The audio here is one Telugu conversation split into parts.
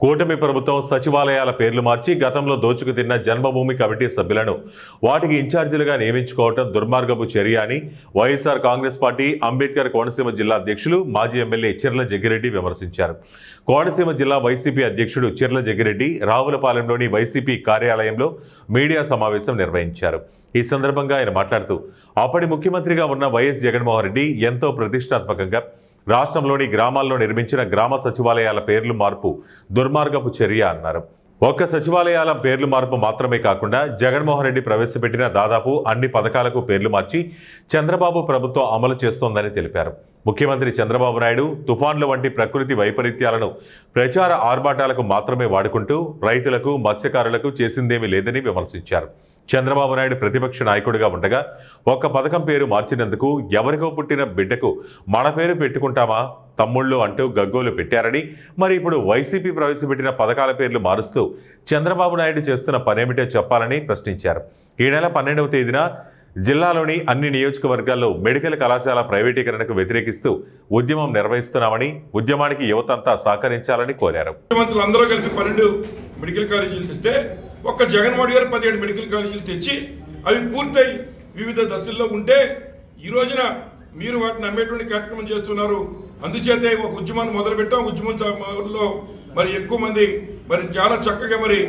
కూటమి ప్రభుత్వం సచివాలయాల పేర్లు మార్చి గతంలో దోచుకు తిన్న జన్మభూమి కమిటీ సభ్యులను వాటికి ఇన్ఛార్జీలుగా నియమించుకోవడం దుర్మార్గపు చర్య అని వైఎస్ఆర్ కాంగ్రెస్ పార్టీ అంబేద్కర్ కోనసీమ జిల్లా అధ్యక్షులు మాజీ ఎమ్మెల్యే చిర్ల జగ్గిరెడ్డి విమర్శించారు. కోనసీమ జిల్లా వైసీపీ అధ్యక్షుడు చిర్ల జగ్గిరెడ్డి రావులపాలెంలోని వైసీపీ కార్యాలయంలో మీడియా సమావేశం నిర్వహించారు. ఈ సందర్భంగా ఆయన మాట్లాడుతూ అప్పటి ముఖ్యమంత్రిగా ఉన్న వైఎస్ జగన్మోహన్ రెడ్డి ఎంతో ప్రతిష్టాత్మకంగా రాష్ట్రంలోని గ్రామాల్లో నిర్మించిన గ్రామ సచివాలయాల పేర్లు మార్పు దుర్మార్గపు చర్య అన్నారు. ఒక్క సచివాలయాల పేర్లు మార్పు మాత్రమే కాకుండా జగన్మోహన్ రెడ్డి ప్రవేశపెట్టిన దాదాపు అన్ని పథకాలకు పేర్లు మార్చి చంద్రబాబు ప్రభుత్వం అమలు చేస్తోందని తెలిపారు. ముఖ్యమంత్రి చంద్రబాబు నాయుడు తుఫాన్ల వంటి ప్రకృతి వైపరీత్యాలను ప్రచార ఆర్భాటాలకు మాత్రమే వాడుకుంటూ రైతులకు మత్స్యకారులకు చేసిందేమీ లేదని విమర్శించారు. చంద్రబాబు నాయుడు ప్రతిపక్ష నాయకుడిగా ఉండగా ఒక్క పథకం పేరు మార్చినందుకు ఎవరికో పుట్టిన బిడ్డకు మన పేరు పెట్టుకుంటామా తమ్ముళ్ళు అంటూ గగ్గోలు పెట్టారని, మరి ఇప్పుడు వైసీపీ ప్రవేశపెట్టిన పథకాల పేర్లు మారుస్తూ చంద్రబాబు నాయుడు చేస్తున్న పనేమిటో చెప్పాలని ప్రశ్నించారు. ఈ నెల 12వ తేదీన జిల్లాలోని అన్ని నియోజకవర్గాల్లో మెడికల్ కళాశాల ప్రైవేటీకరణకు వ్యతిరేకిస్తూ ఉద్యమం నిర్వహిస్తున్నామని, ఉద్యమానికి యువతంతా సహకరించాలని కోరారు. అందరూ కలిపి 12 మెడికల్ కాలేజీలు తెస్తే ఒక్క జగన్మోహన్ గారు 17 మెడికల్ కాలేజీలు తెచ్చి అవి పూర్తయి వివిధ దశల్లో ఉంటే ఈ రోజున మీరు వాటిని నమ్మేటువంటి కార్యక్రమం చేస్తున్నారు. అందుచేతే ఒక ఉద్యమాన్ని మొదలుపెట్టాం. ఉద్యమంలో మరి ఎక్కువ మంది మరి చాలా చక్కగా మరి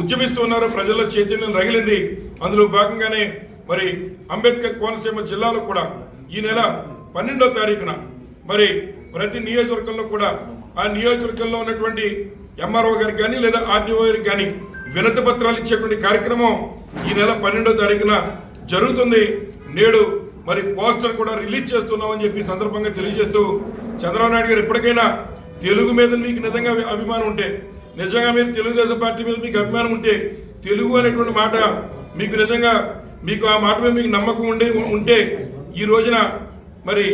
ఉద్యమిస్తున్నారు. ప్రజల్లో చైతన్యం రగిలింది. అందులో భాగంగానే మరి అంబేద్కర్ కోనసీమ జిల్లాలో కూడా ఈ నెల 12వ తారీఖున మరి ప్రతి నియోజకవర్గంలో కూడా ఆ నియోజకవర్గంలో ఉన్నటువంటి ఎంఆర్ఓ గారికి కానీ లేదా ఆర్డీఓ గారికి కానీ వినతి పత్రాలు ఇచ్చేటువంటి కార్యక్రమం ఈ నెల 12వ తారీఖున జరుగుతుంది. నేడు మరి పోస్టర్ కూడా రిలీజ్ చేస్తున్నామని చెప్పి సందర్భంగా తెలియజేస్తూ, చంద్రబాబు నాయుడు గారు ఎప్పటికైనా తెలుగు మీద మీకు నిజంగా అభిమానం ఉంటే, నిజంగా మీరు తెలుగుదేశం పార్టీ మీద మీకు అభిమానం ఉంటే, తెలుగు అనేటువంటి మాట మీకు నిజంగా మీకు ఆ మాట మీద మీకు నమ్మకం ఉంటే ఈ రోజున మరి